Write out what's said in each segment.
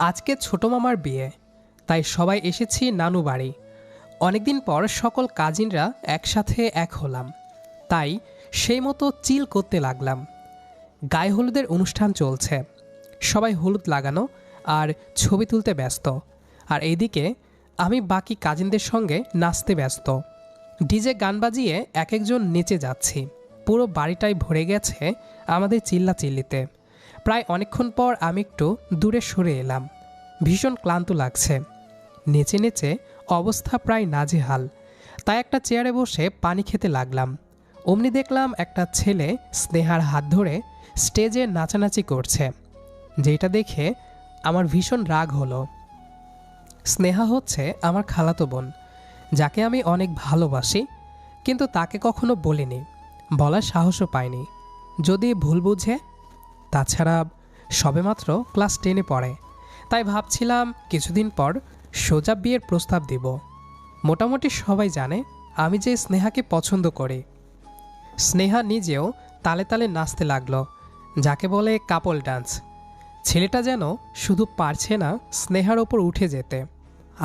আজকে ছোট মামার বিয়ে, তাই সবাই এসেছি নানু বাড়ি। অনেকদিন পর সকল কাজিনরা একসাথে এক হলাম, তাই সেই মতো চিল করতে লাগলাম। গায়ে হলুদের অনুষ্ঠান চলছে, সবাই হলুদ লাগানো আর ছবি তুলতে ব্যস্ত। আর এইদিকে আমি বাকি কাজিনদের সঙ্গে নাচতে ব্যস্ত। ডিজে গান বাজিয়ে এক একজন নেচে যাচ্ছি। পুরো বাড়িটাই ভরে গেছে আমাদের চিল্লাচিল্লিতে। প্রায় অনেকক্ষণ পর আমি একটু দূরে সরে এলাম। ভীষণ ক্লান্ত লাগছে, নেচে নেচে অবস্থা প্রায় নাজেহাল। তাই একটা চেয়ারে বসে পানি খেতে লাগলাম। অমনি দেখলাম একটা ছেলে স্নেহার হাত ধরে স্টেজে নাচানাচি করছে, যেটা দেখে আমার ভীষণ রাগ হলো। স্নেহা হচ্ছে আমার খালাতো বোন, যাকে আমি অনেক ভালোবাসি, কিন্তু তাকে কখনো বলিনি, বলার সাহসও পাইনি। যদি ভুল বুঝে, তাছাড়া সবেমাত্র ক্লাস 10-এ পড়ে, তাই ভাবছিলাম কিছুদিন পর সোজা বিয়ের প্রস্তাব দিব। মোটামুটি সবাই জানে আমি যে স্নেহাকে পছন্দ করি। স্নেহা নিজেও তালে তালে নাচতে লাগলো, যাকে বলে কাপল ডান্স। ছেলেটা যেন শুধু পারছে না স্নেহার ওপর উঠে যেতে।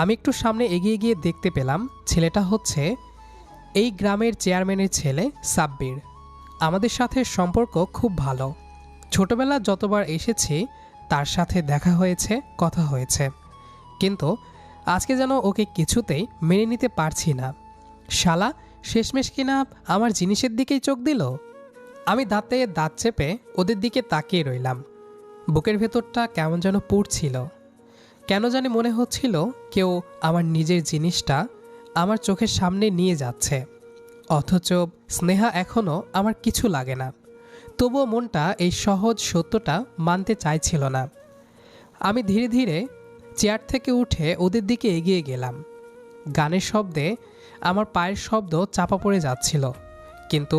আমি একটু সামনে এগিয়ে গিয়ে দেখতে পেলাম ছেলেটা হচ্ছে এই গ্রামের চেয়ারম্যানের ছেলে সাব্বির। আমাদের সাথে সম্পর্ক খুব ভালো। ছোটবেলা যতবার এসেছি তার সাথে দেখা হয়েছে, কথা হয়েছে, কিন্তু আজকে যেন ওকে কিছুতেই মেনে নিতে পারছি না। শালা শেষমেশ কিনা আমার জিনিসের দিকেই চোখ দিল। আমি দাঁতে দাঁত চেপে ওদের দিকে তাকিয়ে রইলাম। বুকের ভেতরটা কেমন যেন পুড়ছিল। কেন জানি মনে হচ্ছিল কেউ আমার নিজের জিনিসটা আমার চোখের সামনে নিয়ে যাচ্ছে, অথচ স্নেহা এখনও আমার কিছু লাগে না। তবুও মনটা এই সহজ সত্যটা মানতে চাইছিল না। আমি ধীরে ধীরে চেয়ার থেকে উঠে ওদের দিকে এগিয়ে গেলাম। গানের শব্দে আমার পায়ের শব্দ চাপা পড়ে যাচ্ছিল, কিন্তু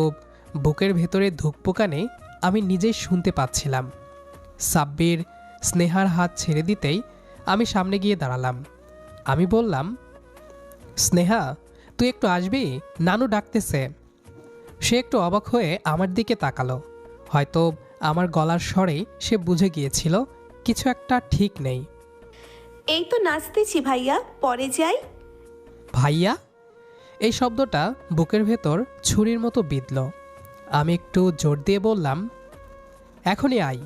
বুকের ভেতরে ধুকপুকানি আমি নিজেই শুনতে পাচ্ছিলাম। সাব্বির স্নেহার হাত ছেড়ে দিতেই আমি সামনে গিয়ে দাঁড়ালাম। আমি বললাম, স্নেহা, তুই একটু আসবি, নানু ডাকতেছে। সে একটু অবাক হয়ে আমার দিকে তাকালো। হয়তো আমার গলার স্বরেই সে বুঝে গিয়েছিল কিছু একটা ঠিক নেই। এই তো নাচতেছি ভাইয়া, পরে যাই। ভাইয়া? এই শব্দটা বুকের ভেতর ছুরির মতো বিঁধল। আমি একটু জোর দিয়ে বললাম, এখনই আই।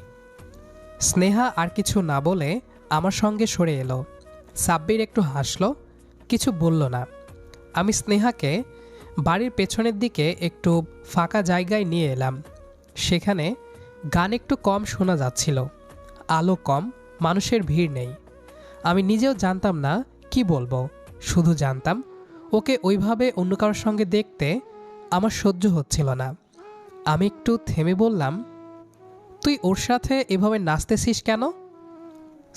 স্নেহা আর কিছু না বলে আমার সঙ্গে সরে এলো। সাব্বির একটু হাসলো, কিছু বলল না। আমি স্নেহাকে বাড়ির পেছনের দিকে একটু ফাঁকা জায়গায় নিয়ে এলাম। সেখানে গান একটু কম শোনা যাচ্ছিল, আলো কম, মানুষের ভিড় নেই। আমি নিজেও জানতাম না কি বলবো, শুধু জানতাম ওকে ওইভাবে অন্য কারোর সঙ্গে দেখতে আমার সহ্য হচ্ছিল না। আমি একটু থেমে বললাম, তুই ওর সাথে এভাবে নাচতেছিস কেন?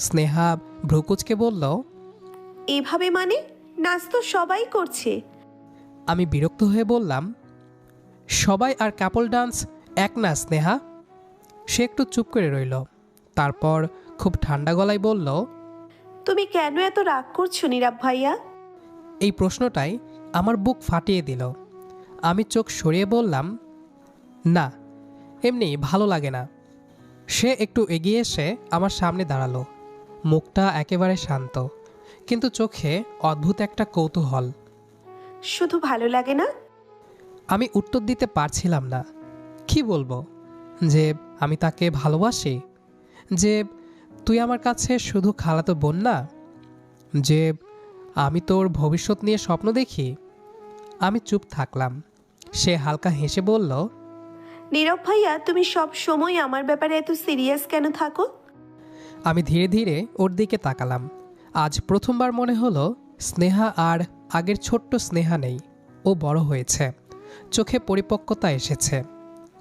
স্নেহা ভ্রুকুচকে বলল, এভাবে মানে? নাচ তো সবাই করছে। আমি বিরক্ত হয়ে বললাম, সবাই আর কাপল ডান্স এক না স্নেহা। সে একটু চুপ করে রইল, তারপর খুব ঠান্ডা গলায় বলল, তুমি কেন এত রাগ করছো নীরব ভাইয়া? এই প্রশ্নটাই আমার বুক ফাটিয়ে দিল। আমি চোখ সরিয়ে বললাম, না, এমনি ভালো লাগে না। সে একটু এগিয়ে এসে আমার সামনে দাঁড়ালো। মুখটা একেবারে শান্ত, কিন্তু চোখে অদ্ভুত একটা কৌতূহল। শুধু ভালো লাগে না? আমি উত্তর দিতে পারছিলাম না। কি বলবো? যে আমি তাকে ভালোবাসি? যে তুই আমার কাছে শুধু খালাতো বোন না? যে আমি তোর ভবিষ্যৎ নিয়ে স্বপ্ন দেখি? আমি চুপ থাকলাম। সে হালকা হেসে বলল, নীরব ভাইয়া, তুমি সব সময় আমার ব্যাপারে এত সিরিয়াস কেন থাকো? আমি ধীরে ধীরে ওর দিকে তাকালাম। আজ প্রথমবার মনে হলো স্নেহা আর আগের ছোট্ট স্নেহা নেই। ও বড় হয়েছে, চোখে পরিপক্কতা এসেছে,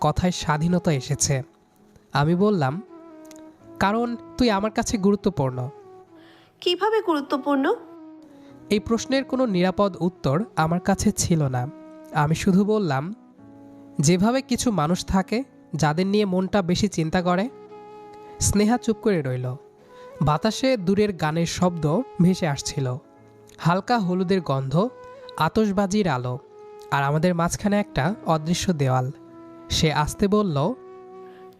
কথায় স্বাধীনতা এসেছে। আমি বললাম, কারণ তুই আমার কাছে গুরুত্বপূর্ণ। কিভাবে গুরুত্বপূর্ণ? এই প্রশ্নের কোনো নিরাপদ উত্তর আমার কাছে ছিল না। আমি শুধু বললাম, যেভাবে কিছু মানুষ থাকে যাদের নিয়ে মনটা বেশি চিন্তা করে। স্নেহা চুপ করে রইল। বাতাসে দূরের গানের শব্দ ভেসে আসছিল, হালকা হলুদের গন্ধ, আতশবাজির আলো, আর আমাদের মাঝখানে একটা অদৃশ্য দেওয়াল। সে আস্তে বলল,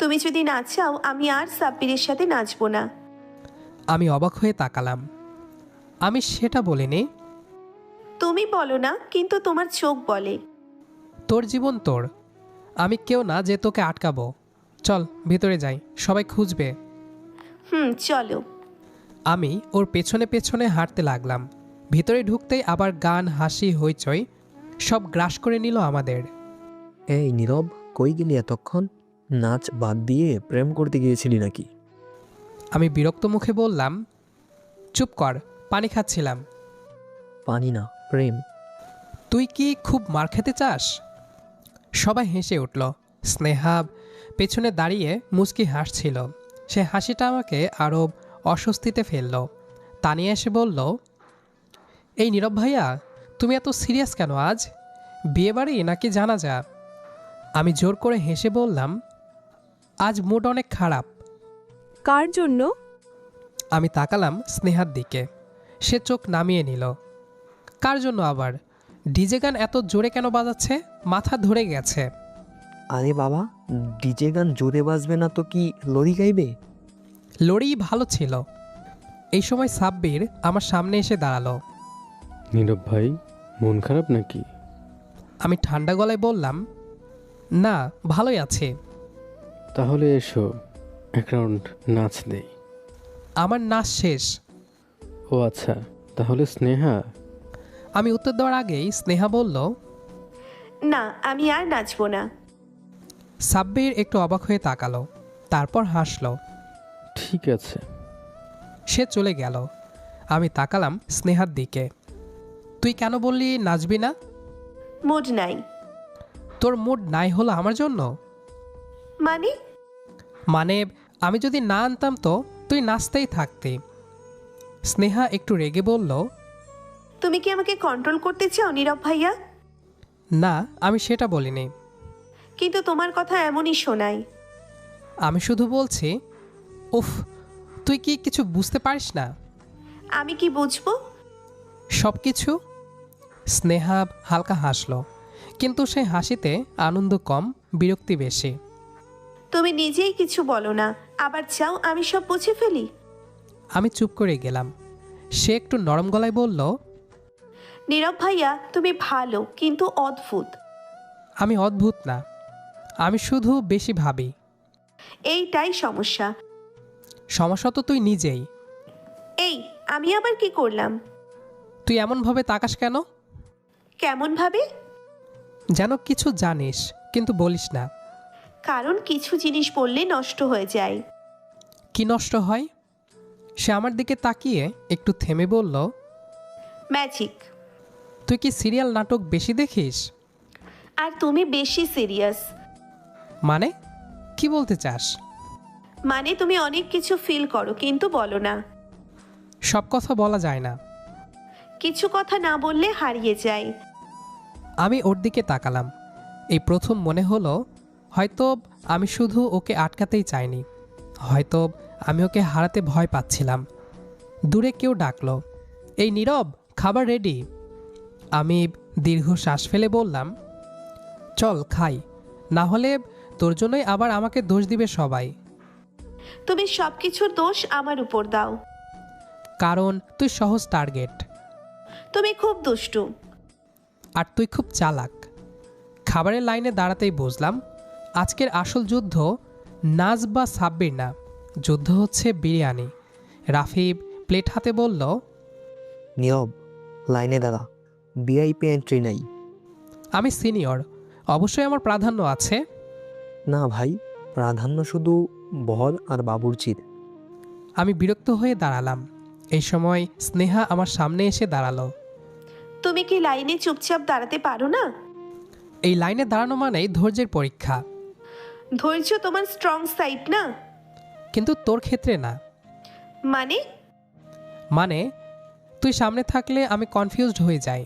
তুমি যদি না চাও আমি আর সাব্বিরের সাথে নাচবো না। আমি অবাক হয়ে তাকালাম। আমি সেটা বলিনি। তুমি বলো না, কিন্তু তোমার চোখ বলে। তোর জীবন তোর, আমি কেউ না যে তোকে আটকাবো। চল ভিতরে যাই, সবাই খুঁজবে। চলো। আমি ওর পেছনে পেছনে হাঁটতে লাগলাম। ভিতরে ঢুকতেই আবার গান, হাসি, হইচই সব গ্রাস করে নিল আমাদের। এই নীরব, কই গেলি এতক্ষণ? নাচ বাদ দিয়ে প্রেম করতে গিয়েছিলি নাকি? আমি বিরক্ত মুখে বললাম, চুপ কর, পানি খাচ্ছিলাম। পানি না, প্রেম। তুই কি খুব মার খেতে চাস? সবাই হেসে উঠল। স্নেহা পেছনে দাঁড়িয়ে মুচকি হাসছিল। সে হাসিটা আমাকে আরও অস্বস্তিতে ফেলল। তানিয়া এসে বলল, এই নীরব ভাইয়া, তুমি এত সিরিয়াস কেন আজ? বিয়েবাড়ি নাকি জানাজা? আমি জোর করে হেসে বললাম, আজ মুড অনেক খারাপ। কার জন্য? আমি তাকালাম স্নেহার দিকে। সে চোখ নামিয়ে নিল। কার জন্য আবার? ডিজে গান এত জোরে কেন বাজাচ্ছে? মাথা ধরে গেছে। আরে বাবা, ডিজে গান জোরে বাজবে না তো কি লরি গাইবে? লড়ি ভালো ছিল। এই সময় সাব্বির আমার সামনে এসে দাঁড়ালো। নীরব ভাই, মন খারাপ নাকি? আমি ঠান্ডা গলায় বললাম, না, ভালোই আছে। তাহলে এসো, এক রাউন্ড নাচ দেই। আমার নাচ শেষ। ও আচ্ছা, তাহলে স্নেহা? আমি উত্তর দেওয়ার আগেই স্নেহা বলল, না, আমি আর নাচবো না। সাব্বির একটু অবাক হয়ে তাকালো, তারপর হাসলো। ঠিক আছে। সে চলে গেল। আমি তাকালাম স্নেহার দিকে। তুই কেন বললি নাচবি না? মুড নাই। তোর মুড নাই হলো আমার জন্য? মানে? মানে আমি যদি না আনতাম তো তুই নাচতেই থাকতি। স্নেহা একটু রেগে বলল, তুমি কি আমাকে কন্ট্রোল করতে চাও নীরব ভাইয়া? না, আমি সেটা বলিনি। কিন্তু তোমার কথা এমনই শোনায়। আমি শুধু বলছি, উফ, তুই কি কিছু বুঝতে পারিস না? আমি কি বুঝবো? সব কিছু। স্নেহা হালকা হাসলো, কিন্তু সেই হাসিতে আনন্দ কম, বিরক্তি বেশি। তুমি নিজেই কিছু বলো না, আবার চাও আমি সব বুঝে ফেলি। আমি চুপ করে গেলাম। সে একটু নরম গলায় বলল, নীরব ভাইয়া, তুমি ভালো কিন্তু অদ্ভুত। আমি অদ্ভুত না, আমি শুধু বেশি ভাবি। এইটাই সমস্যা। সমস্যা তো তুই নিজেই। এই, আমি আবার কি করলাম? তুই এমনভাবে তাকাস কেন? কেমন ভাবে? যেন কিছু জানিস কিন্তু বলিস না। কারণ কিছু জিনিস বললে নষ্ট হয়ে যায়। কি নষ্ট হয়? সে আমার দিকে তাকিয়ে একটু থেমে বলল, ম্যাজিক। তুই কি সিরিয়াল নাটক বেশি দেখিস? আর তুমি বেশি সিরিয়াস। মানে কি বলতে চাস? মানে তুমি অনেক কিছু ফিল করো কিন্তু বলো না। সব কথা বলা যায় না। কিছু কথা না বললে হারিয়ে যায়। আমি ওর দিকে তাকালাম। এই প্রথম মনে হলো হয়তো আমি শুধু ওকে আটকাতেই চাইনি, হয়তো আমি ওকে হারাতে ভয় পাচ্ছিলাম। দূরে কেউ ডাকলো, এই নীরব, খাবার রেডি। আমি দীর্ঘ শ্বাস ফেলে বললাম, চল খাই, না হলে তোর জন্যই আবার আমাকে দোষ দিবে সবাই। তুমি সব কিছুর দোষ আমার উপর দাও। কারণ তুই সহজ টার্গেট। তুমি খুব দুষ্টু। আর তুই খুব চালাক। খাবারের লাইনে দাঁড়াতেই বুঝলাম আজকের আসল যুদ্ধ নাজ বা সাব্বির না, যুদ্ধ হচ্ছে বিরিয়ানি। রাফিব প্লেট হাতে বলল, নীরব, লাইনে দাঁড়া, ভিআইপি এন্ট্রি নাই। আমি সিনিয়র, অবশ্যই আমার প্রাধান্য আছে। না ভাই, প্রাধান্য শুধু বর আর বাবুর্চির। আমি বিরক্ত হয়ে দাঁড়ালাম। এই সময় স্নেহা আমার সামনে এসে দাঁড়ালো। তুমি কি লাইনে চুপচাপ দাঁড়াতে পারো না? এই লাইনে দাঁড়ানো মানেই ধৈর্যের পরীক্ষা। ধৈর্য তোমার স্ট্রং সাইড না। কিন্তু তোর ক্ষেত্রে না। মানে? মানে তুই সামনে থাকলে আমি কনফিউজড হয়ে যাই।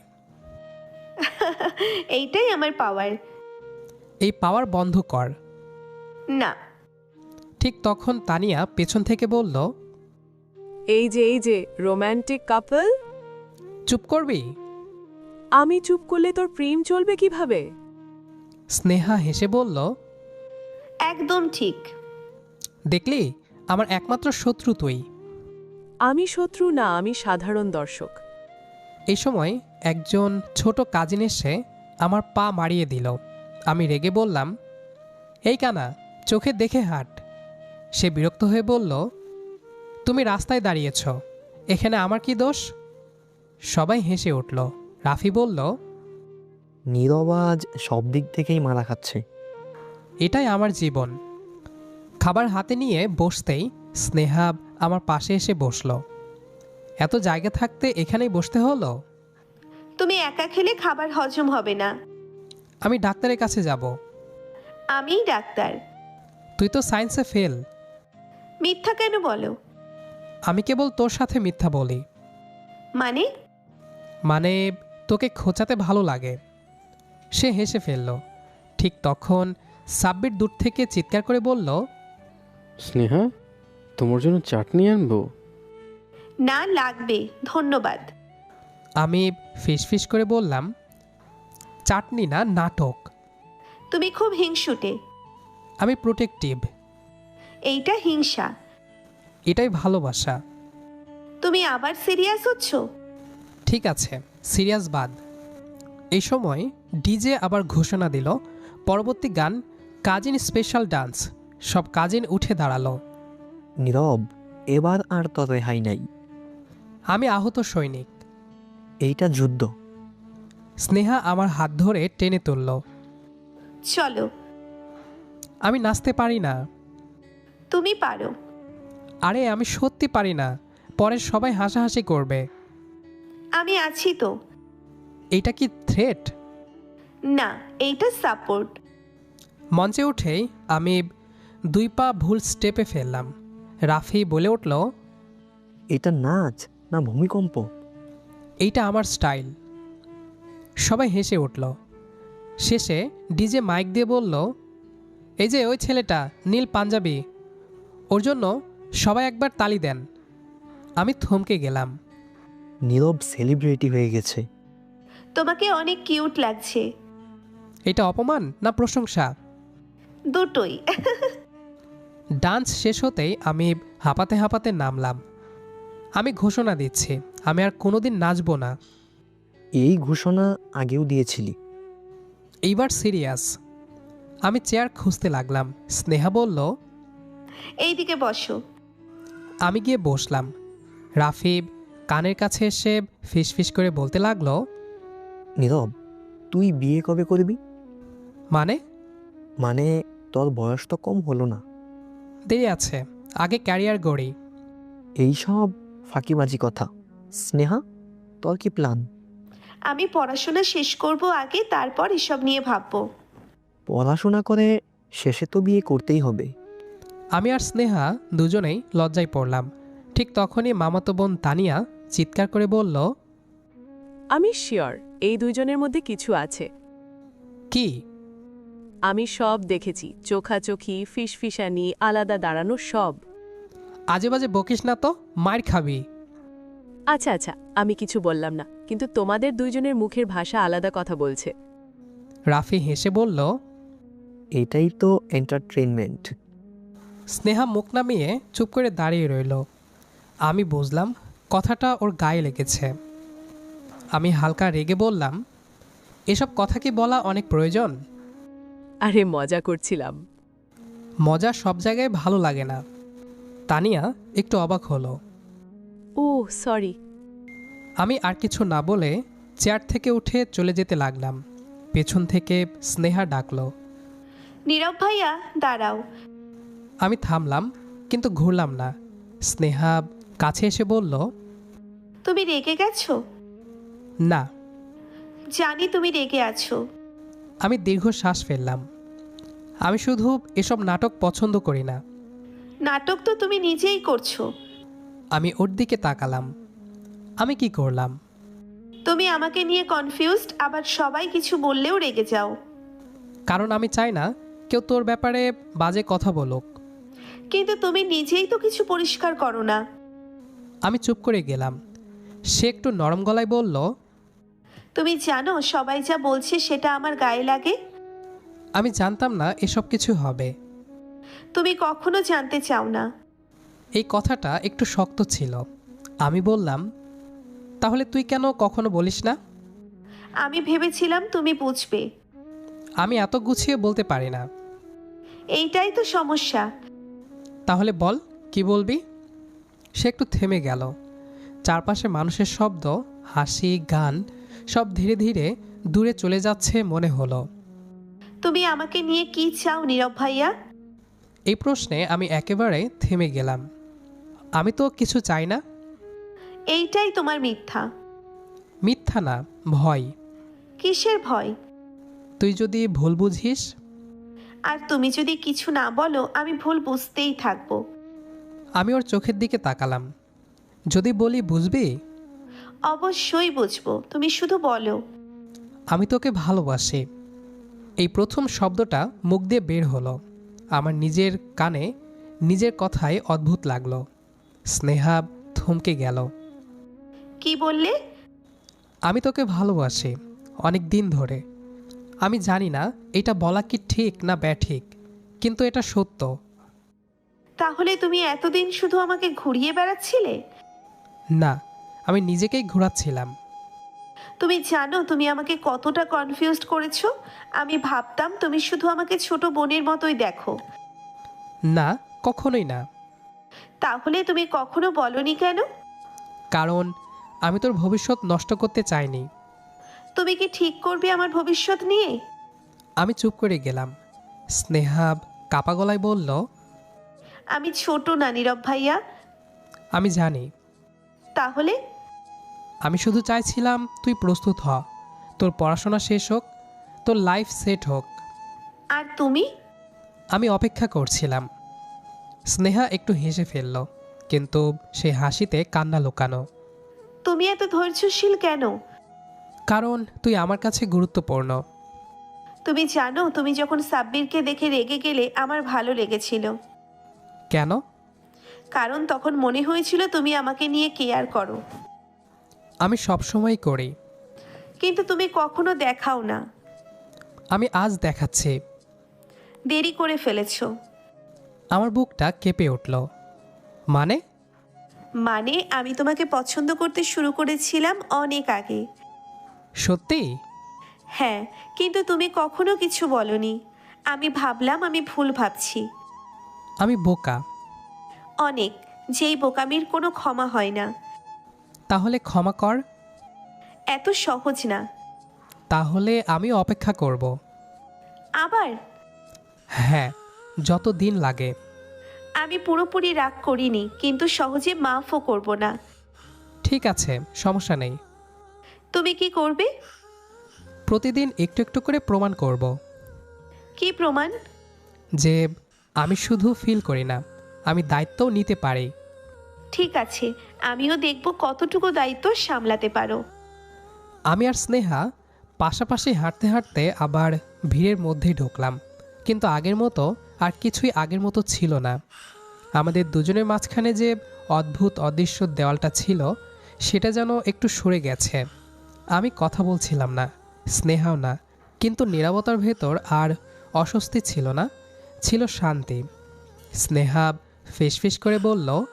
এইটাই আমার পাওয়ার। এই পাওয়ার বন্ধ কর। না। ঠিক তখন তানিয়া পেছন থেকে বলল, এই যে রোম্যান্টিক কাপল। চুপ করবি? আমি চুপ করলে তোর প্রেম চলবে কিভাবে? স্নেহা হেসে বলল, একদম ঠিক। দেখলি, আমার একমাত্র শত্রু তুই। আমি শত্রু না, আমি সাধারণ দর্শক। এই সময় একজন ছোট কাজিন এসে আমার পা মারিয়ে দিল। আমি রেগে বললাম, এই কানা, চোখে দেখে হাঁট। সে বিরক্ত হয়ে বলল, তুমি রাস্তায় দাঁড়িয়েছ, এখানে আমার কি দোষ? সবাই হেসে উঠল। রাফি বলল, নীরব আজ সব দিক থেকেই মারা খাচ্ছে। এটাই আমার জীবন। খাবার হাতে নিয়ে বসতেই স্নেহা আমার পাশে এসে বসলো। এত জায়গা থাকতে এখানেই বসতে হলো। তুমি একা খেলে খাবার হজম হবে না। আমি ডাক্তারের কাছে যাব। আমিই ডাক্তার। তুই তো সায়েন্সে ফেল। মিথ্যা কেন বলো? আমি কেবল তোর সাথে মিথ্যা বলি। মানে? মানে তোকে খোঁচাতে ভালো লাগে। সে হেসে ফেলল। ঠিক তখন সাব্বির দূর থেকে চিৎকার করে বলল, স্নেহা, তোমার জন্য চাটনি আনবো? না, লাগবে, ধন্যবাদ। আমি ফিসফিস করে বললাম, চাটনি না, নাটক। তুমি খুব হিংসুটে। আমি প্রোটেক্টিভ। এইটা হিংসা। এটাই ভালোবাসা। তুমি আবার সিরিয়াস হচ্ছ? ঠিক আছে, সিরিয়াস বাদ। এই সময় ডিজে আবার ঘোষণা দিল, পরবর্তী গান কাজিন স্পেশাল ডান্স। সব কাজিন উঠে দাঁড়ালো। নীরব, এবার আর তোর রেহাই নাই। আমি আহত সৈনিক। এইটা যুদ্ধ। স্নেহা আমার হাত ধরে টেনে তুলল। চলো। আমি নাচতে পারি না। তুমি পারো। আরে আমি সত্যি পারি না, পরে সবাই হাসাহাসি করবে। আমি আছি তো। এইটা কি থ্রেট? না, এইটা সাপোর্ট। মঞ্চে উঠেই আমি 2 পা ভুল স্টেপে ফেললাম। রাফি বলে উঠল, এটা নাচ না ভূমিকম্প? এইটা আমার স্টাইল। সবাই হেসে উঠল। শেষে ডিজে মাইক দিয়ে বলল, এই যে ওই ছেলেটা নীল পাঞ্জাবি, ওর জন্য সবাই একবার তালি দেন। আমি থমকে গেলাম। নীরব সেলিব্রিটি হয়ে গেছে। তোমাকে অনেক কিউট লাগছে। এটা অপমান না প্রশংসা? দুটোই। ডান্স শেষ হতেই আমি হাঁপাতে হাঁপাতে নামলাম। আমি ঘোষণা দিচ্ছি, আমি আর কোনোদিন নাচব না। এই ঘোষণা আগেও দিয়েছিলি। এইবার সিরিয়াস। আমি চেয়ার খুঁজতে লাগলাম। স্নেহা বলল, এইদিকে বসো। আমি গিয়ে বসলাম। রাফিব কানের কাছে এসে ফিসফিস করে বলতে লাগলো, নীরব, তুই বিয়ে কবে করবি? মানে? মানে তোর বয়স তো কম হলো না। দেরি আছে, আগে ক্যারিয়ার গড়ি। এইসব ফাঁকিবাজি কথা। স্নেহা, তোর কি প্ল্যান? আমি পড়াশোনা শেষ করব আগে, তারপর এসব নিয়ে ভাববো। পড়াশোনা করে শেষে তো বিয়ে করতেই হবে। আমি আর স্নেহা দুজনেই লজ্জায় পড়লাম। ঠিক তখনই মামাতো বোন তানিয়া চিৎকার করে বলল, আমি শিওর এই দুইজনের মধ্যে কিছু আছে। কি? আমি সব দেখেছি, চোখাচোখি, ফিসফিসানি, আলাদা দাঁড়ানো, সব। আজে বাজে বকিস না তো, মার খাবি। আচ্ছা আচ্ছা, আমি কিছু বললাম না, কিন্তু তোমাদের দুইজনের মুখের ভাষা আলাদা কথা বলছে। রাফি হেসে বলল, এটাই তো এন্টারটেইনমেন্ট। স্নেহা মুখ নামিয়ে চুপ করে দাঁড়িয়ে রইল। আমি বুঝলাম কথাটা ওর গায়ে লেগেছে। আমি হালকা রেগে বললাম, এসব কথা কি বলা অনেক প্রয়োজন? আরে মজা করছিলাম। মজা সব জায়গায় ভালো লাগে না। তানিয়া একটু অবাক হলো। ও সরি। আমি আর কিছু না বলে চেয়ার থেকে উঠে চলে যেতে লাগলাম। পেছন থেকে স্নেহা ডাকলো, নীরব ভাইয়া দাঁড়াও। আমি থামলাম, কিন্তু ঘুরলাম না। স্নেহা কাছে এসে বলল, তুমি রেগে গেছো? না। জানি তুমি রেগে আছো। আমি দীর্ঘ শ্বাস ফেললাম। আমি শুধু এসব নাটক পছন্দ করি না। নাটক তো তুমি নিজেই করছো। আমি ওর দিকে তাকালাম। আমি কি করলাম? তুমি আমাকে নিয়ে কনফিউজড, আবার সবাই কিছু বললেও রেগে যাও। কারণ আমি চাই না কেউ তোর ব্যাপারে বাজে কথা বলুক। কিন্তু তুমি নিজেই তো কিছু পরিষ্কার করো না। আমি চুপ করে গেলাম। সে একটু নরম গলায় বলল, তুমি জানো সবাই যা বলছে সেটা আমার গায়ে লাগে। আমি জানতাম না এসব কিছু হবে। তুমি কখনো জানতে চাও না। এই কথাটা একটু শক্ত ছিল। আমি বললাম, তাহলে তুই কেন কখনো বলিস না? আমি ভেবেছিলাম তুমি বুঝবে। আমি এত গুছিয়ে বলতে পারি না। এইটাই তো সমস্যা। তাহলে বল, কি বলবি? সে একটু থেমে গেল। চারপাশে মানুষের শব্দ, হাসি, গান সব ধীরে ধীরে দূরে চলে যাচ্ছে মনে হলো। তুমি আমাকে নিয়ে কি চাও নীরব ভাইয়া? এই প্রশ্নে আমি একেবারে থেমে গেলাম। আমি তো কিছু চাই না। এইটাই তোমার মিথ্যা। মিথ্যা না, ভয়। কিসের ভয়? তুই যদি ভুল বুঝিস। আর তুমি যদি কিছু না বলো আমি ভুল বুঝতেই থাকবো। আমি ওর চোখের দিকে তাকালাম। যদি বলি বুঝবি? অবশ্যই বুঝবো, তুমি শুধু বলো। আমি তোকে ভালোবাসি। এই প্রথম শব্দটা মুখ দিয়ে বের হলো। আমার নিজের কানে নিজের কথায় অদ্ভুত লাগলো। স্নেহা থমকে গেল। কি বললে? আমি তোকে ভালোবাসি, অনেক দিন ধরে। আমি জানি না এটা বলা কি ঠিক না ব্যাঠিক, কিন্তু এটা সত্য। তাহলে তুমি এতদিন শুধু আমাকে ঘুরিয়ে বেড়াচ্ছিলে? না, আমি নিজেকেই ঘোরাচ্ছিলাম। তুমি জানো তুমি আমাকে কতটা কনফিউজড করেছো। আমি ভাবতাম তুমি শুধু আমাকে ছোট বোনের মতোই দেখো। না, কখনোই না। তাহলে তুমি কখনো বলনি কেন? কারণ আমি তোর ভবিষ্যৎ নষ্ট করতে চাইনি। তুমি কি ঠিক করবে আমার ভবিষ্যৎ নিয়ে? আমি চুপ করে গেলাম। স্নেহা কাপা গলায় বলল, আমি ছোট না নীরব ভাইয়া। আমি জানি। তাহলে? আমি শুধু চাইছিলাম তুই প্রস্তুত হ, তোর পড়াশোনা শেষ হোক, তোর লাইফ সেট হোক। আর তুমি? আমি অপেক্ষা করছিলাম। স্নেহা একটু হেসে ফেলল, কিন্তু সেই হাসিতে কান্না লুকানো। তুমি এত ধৈর্যশীল কেন? কারণ তুই আমার কাছে গুরুত্বপূর্ণ। তুমি জানো তুমি যখন সাব্বিরকে দেখে রেগে গেলে আমার ভালো লেগেছিল। কেন? কারণ তখন মনে হয়েছিল তুমি আমাকে নিয়ে কেয়ার করো। আমি সবসময় করি। কিন্তু তুমি কখনো দেখাও না। আমি আজ দেখাচ্ছি। দেরি করে ফেলেছো। আমার বুকটা কেঁপে উঠল। মানে? মানে আমি তোমাকে পছন্দ করতে শুরু করেছিলাম অনেক আগে। সত্যি? হ্যাঁ, কিন্তু তুমি কখনো কিছু বলনি। আমি ভাবলাম আমি ভুল ভাবছি। আমি বোকা। অনেক। যেই বোকামির কোনো ক্ষমা হয় না। তাহলে ক্ষমা কর। এত সহজ না। তাহলে আমি অপেক্ষা করব। আবার? হ্যাঁ, যত দিন লাগে। আমি পুরোপুরি রাগ করিনি, কিন্তু সহজে মাফও করব না। ঠিক আছে, সমস্যা নেই। তুমি কি করবে? প্রতিদিন একটু একটু করে প্রমাণ করব কি প্রমাণ? যে আমি শুধু ফিল করি না, আমি দায়িত্বও নিতে পারি। ঠিক আছে, আমিও দেখব কতটুকু দায়িত্ব সামলাতে পারো। আমি আর স্নেহা পাশাপাশি হাঁটতে হাঁটতে আবার ভিড়ের মধ্যে ঢুকলাম। কিন্তু আগের মতো আর কিছুই আগের মতো ছিল না। আমাদের দুজনের মাঝখানে যে অদ্ভুত অদৃশ্য দেওয়ালটা ছিল, সেটা যেন একটু সরে গেছে। আমি কথা বলছিলাম না, স্নেহাও না, কিন্তু নীরবতার ভেতর আর অস্বস্তি ছিল না, ছিল শান্তি। স্নেহা ফিসফিস করে বলল,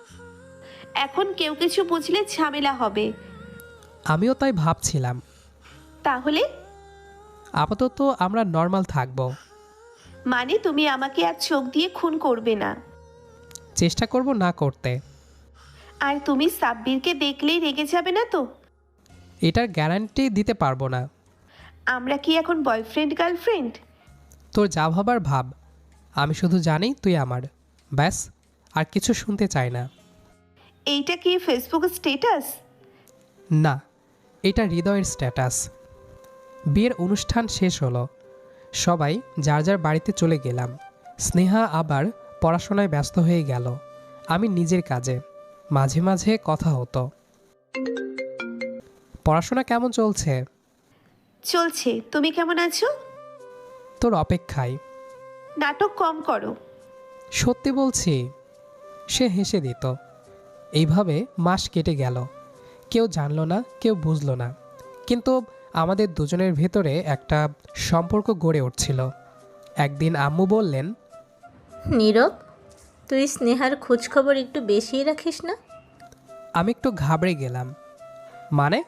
এখন কেউ কিছু বুঝলে ঝামেলা হবে। আমিও তাই ভাবছিলাম। তাহলে? আপাতত আমরা নর্মাল থাকব। মানে তুমি আমাকে আর চোখ দিয়ে খুন করবে না? চেষ্টা করব না করতে। আর তুমি সাব্বিরকে দেখলেই রেগে যাবে না তো? এটার গ্যারান্টি দিতে পারবো না। আমরা কি এখন বয়ফ্রেন্ড গার্লফ্রেন্ড? তোর যা ভাবার ভাব, আমি শুধু জানি তুই আমার, ব্যাস, আর কিছু শুনতে চাই না। এইটা কি ফেসবুক স্ট্যাটাস? না, এটা হৃদয়ের স্ট্যাটাস। বিয়ের অনুষ্ঠান শেষ হলো, সবাই যার যার বাড়িতে চলে গেলাম। স্নেহা আবার পড়াশোনায় ব্যস্ত হয়ে গেল, আমি নিজের কাজে। মাঝে মাঝে কথা হতো। পড়াশোনা কেমন চলছে? চলছে। তুমি কেমন আছো? তোর অপেক্ষায়। নাটক কম করো। সত্যি বলছি। সে হেসে দিত। এইভাবে মাস কেটে গেল। কেউ জানলো না, কেউ বুঝলো না, কিন্তু আমাদের দুজনের ভেতরে একটা সম্পর্ক গড়ে উঠছিল। একদিন আম্মু বললেন, নীরব, তুই স্নেহার খোঁজখবর একটু বেশিই রাখিস না? আমি একটু ঘাবড়ে গেলাম। মানে?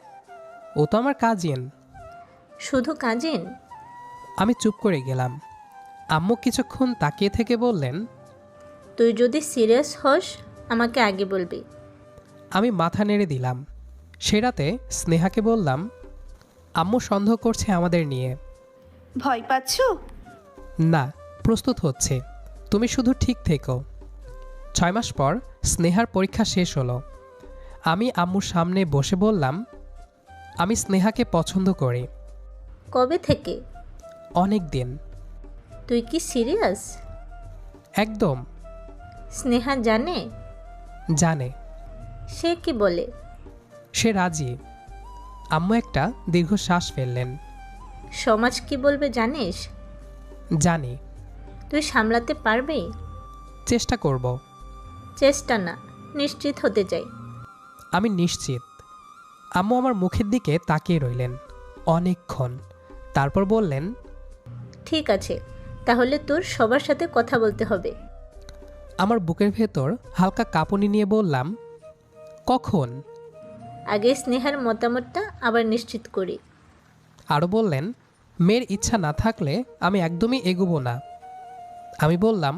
ও তো আমার কাজিন। শুধু কাজিন? আমি চুপ করে গেলাম। আম্মু কিছুক্ষণ তাকিয়ে থেকে বললেন, তুই যদি সিরিয়াস হস আমাকে আগে বলবি। আমি মাথা নেড়ে দিলাম। সে রাতে স্নেহাকে বললাম, আম্মু সন্দেহ করছে আমাদের নিয়ে। ভয় পাচ্ছ? না, প্রস্তুত হচ্ছে। তুমি শুধু ঠিক থেকো। 6 মাস পর স্নেহার পরীক্ষা শেষ হলো। আমি আম্মুর সামনে বসে বললাম, আমি স্নেহাকে পছন্দ করি। কবে থেকে? অনেক দিন। তুই কি সিরিয়াস? একদম। স্নেহা জানে? জানে। সে কি বলে? সে রাজি। আম্মু একটা দীর্ঘশ্বাস ফেললেন। সমাজ কি বলবে জানিস? জানি। তুই সামলাতে পারবি? চেষ্টা করব। চেষ্টা না, নিশ্চিত হতে চাই। আমি নিশ্চিত। আম্মু আমার মুখের দিকে তাকিয়ে রইলেন অনেকক্ষণ। তারপর বললেন, ঠিক আছে, তাহলে তোর সবার সাথে কথা বলতে হবে। আমার বুকের ভেতর হালকা কাঁপুনি নিয়ে বললাম, কখন? আগে স্নেহার মতামতটা আবার নিশ্চিত করি। আরও বললেন, মেয়ের ইচ্ছা না থাকলে আমি একদমই এগোবো না। আমি বললাম,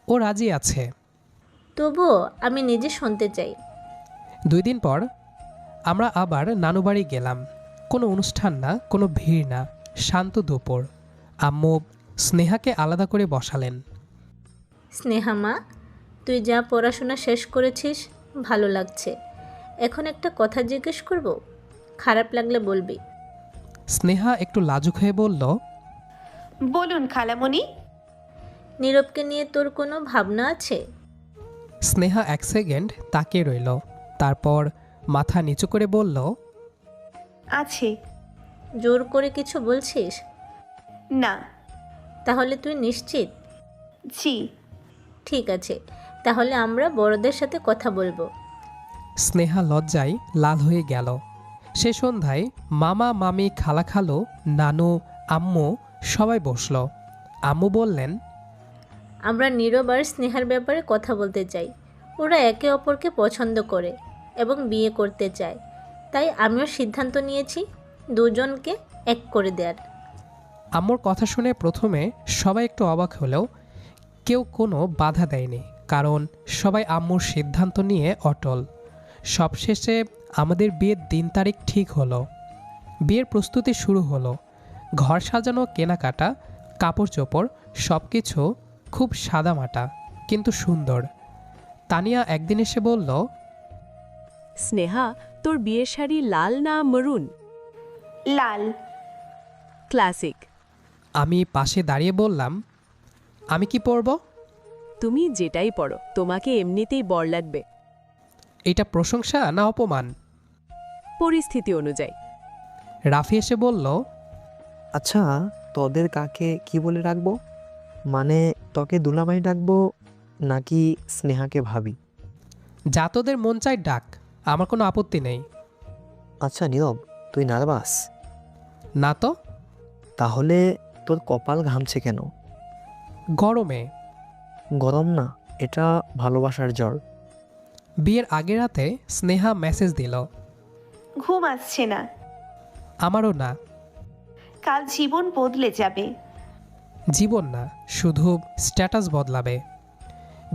ও রাজি আছে। তবুও আমি নিজে শুনতে চাই। 2 দিন পর আমরা আবার নানুবাড়ি গেলাম। কোনো অনুষ্ঠান না, কোনো ভিড় না, শান্ত দুপুর। আম্মু স্নেহাকে আলাদা করে বসালেন। স্নেহা মা, তুই যা পড়াশোনা শেষ করেছিস ভালো লাগছে। এখন একটা কথা জিজ্ঞেস করব, খারাপ লাগলে বলবি। স্নেহা একটু লাজুক হয়ে বলল, বলুন খালামণি। নীরবকে নিয়ে তোর কোনো ভাবনা আছে? স্নেহা 1 সেকেন্ড তাকিয়ে রইল। তারপর মাথা নিচু করে বলল, আছে। জোর করে কিছু বলছিস? না। তাহলে তুই নিশ্চিত? জি। ঠিক আছে, তাহলে আমরা বড়দের সাথে কথা বলবো। স্নেহা লজ্জায় লাল হয়ে গেল। সে সন্ধ্যায় মামা মামি খালা খালু নানু আম্মু সবাই বসল। আম্মু বললেন, আমরা নীরব আর স্নেহার ব্যাপারে কথা বলতে চাই। ওরা একে অপরকে পছন্দ করে এবং বিয়ে করতে চায়। তাই আমিও সিদ্ধান্ত নিয়েছি দুজনকে এক করে দেওয়ার। আম্মুর কথা শুনে প্রথমে সবাই একটু অবাক হলেও কেউ কোনো বাধা দেয়নি, কারণ সবাই আম্মুর সিদ্ধান্ত নিয়ে অটল। সবশেষে আমাদের বিয়ের দিন তারিখ ঠিক হলো। বিয়ের প্রস্তুতি শুরু হলো। ঘর সাজানো, কেনাকাটা, কাপড় চোপড় সব কিছু খুব সাদামাটা কিন্তু সুন্দর। তানিয়া একদিন এসে বলল, স্নেহা, তোর বিয়ের শাড়ি লাল না মরুন? লাল। ক্লাসিক। আমি পাশে দাঁড়িয়ে বললাম, আমি কি পরব? তুমি যেটাই পরো, তোমাকে এমনিতেই বর লাগবে। এটা প্রশংসা না অপমান? পরিস্থিতি অনুযায়ী। রাফি এসে বলল, আচ্ছা, তোদের কাকে কি বলে রাখবো? মানে তোকে দুলাভাই ডাকবো নাকি স্নেহাকে ভাবি? যা তোদের মন চায় ডাক, আমার কোনো আপত্তি নেই। আচ্ছা নীরব, তুই নার্ভাস? না তো। তাহলে তোর কপাল ঘামছে কেন? গরমে। গরম না, এটা ভালোবাসার জ্বর। বিয়ের আগের রাতে স্নেহা মেসেজ দিল, ঘুম আসছে না। আমারও না। কাল জীবন বদলে যাবে। জীবন না, শুধু স্ট্যাটাস বদলাবে।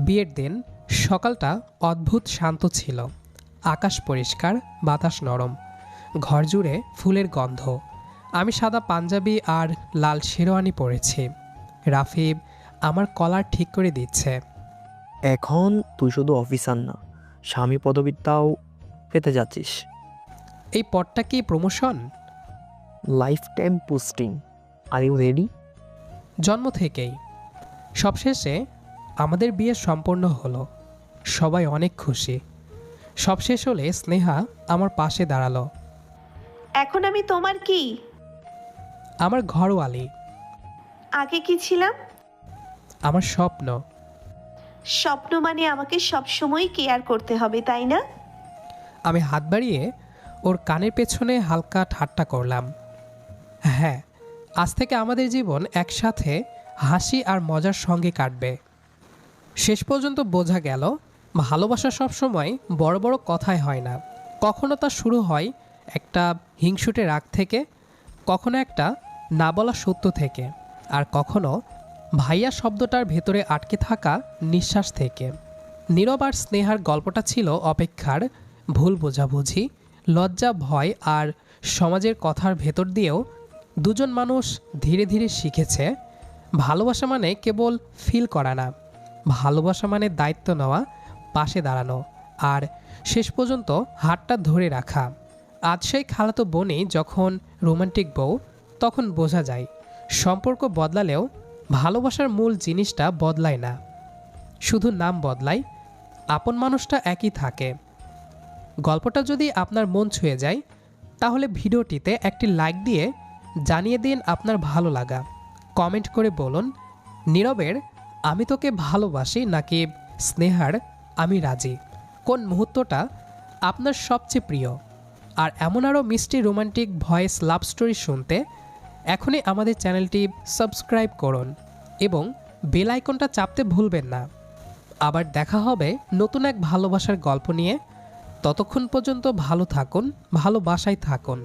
বিয়ের দিন সকালটা অদ্ভুত শান্ত ছিল। আকাশ পরিষ্কার, বাতাস নরম, ঘর জুড়ে ফুলের গন্ধ। আমি সাদা পাঞ্জাবি আর লাল শেরওয়ানি পরেছি। রাফি আমার কলার ঠিক করে দিচ্ছে। এখন তুই শুধু অফিসার না, স্বামী পদবিটাও পেতে যাচ্ছিস। এই পদটা কি promotion? Life time posting. Are you ready? জন্ম থেকেই। সবশেষে আমাদের বিয়ে সম্পন্ন হলো। সবাই অনেক খুশি। সব শেষ হলে স্নেহা আমার পাশে দাঁড়ালো। এখন আমি তোমার কি? আমার ঘরওয়ালি। আগে কি ছিলাম? আমার স্বপ্ন। স্বপ্ন মানে আমাকে সবসময় কেয়ার করতে হবে, তাই না? আমি হাত বাড়িয়ে ওর কানের পেছনে হালকা ঠাট্টা করলাম। হ্যাঁ, আজ থেকে আমাদের জীবন একসাথে হাসি আর মজার সঙ্গে কাটবে। শেষ পর্যন্ত বোঝা গেল ভালোবাসা সবসময় বড় বড় কথায় হয় না। কখনো তা শুরু হয় একটা হিংসুটে রাগ থেকে, কখনো একটা না বলা সত্য থেকে, আর কখনো ভাইয়া শব্দটার ভেতরে আটকে থাকা নিঃশ্বাস থেকে। নীরব আর স্নেহার গল্পটা ছিল অপেক্ষার, ভুল বোঝাবুঝি, লজ্জা, ভয় আর সমাজের কথার ভেতর দিয়েও দুজন মানুষ ধীরে ধীরে শিখেছে ভালোবাসা মানে কেবল ফিল করা না, ভালোবাসা মানে দায়িত্ব নেওয়া, পাশে দাঁড়ানো আর শেষ পর্যন্ত হাতটা ধরে রাখা। আজ সেই খালাতো বোনই যখন রোমান্টিক বউ, তখন বোঝা যায় সম্পর্ক বদলালেও ভালোবাসার মূল জিনিসটা বদলায় না, শুধু নাম বদলায়, আপন মানুষটা একই থাকে। গল্পটা যদি আপনার মন ছুঁয়ে যায় তাহলে ভিডিওটিতে একটি লাইক দিয়ে জানিয়ে দিন আপনার ভালো লাগা। কমেন্ট করে বলুন নীরবের আমি তোকে ভালোবাসি নাকি স্নেহার আমি রাজি, কোন মুহূর্তটা আপনার সবচেয়ে প্রিয়। আর এমন আরও মিষ্টি রোমান্টিক ভয়েস লাভ স্টোরি শুনতে এখনই আমাদের চ্যানেলটি সাবস্ক্রাইব করুন এবং বেল আইকনটা চাপতে ভুলবেন না। আবার দেখা হবে নতুন এক ভালোবাসার গল্প নিয়ে। ততক্ষণ পর্যন্ত ভালো থাকুন, ভালোবাসায় থাকুন।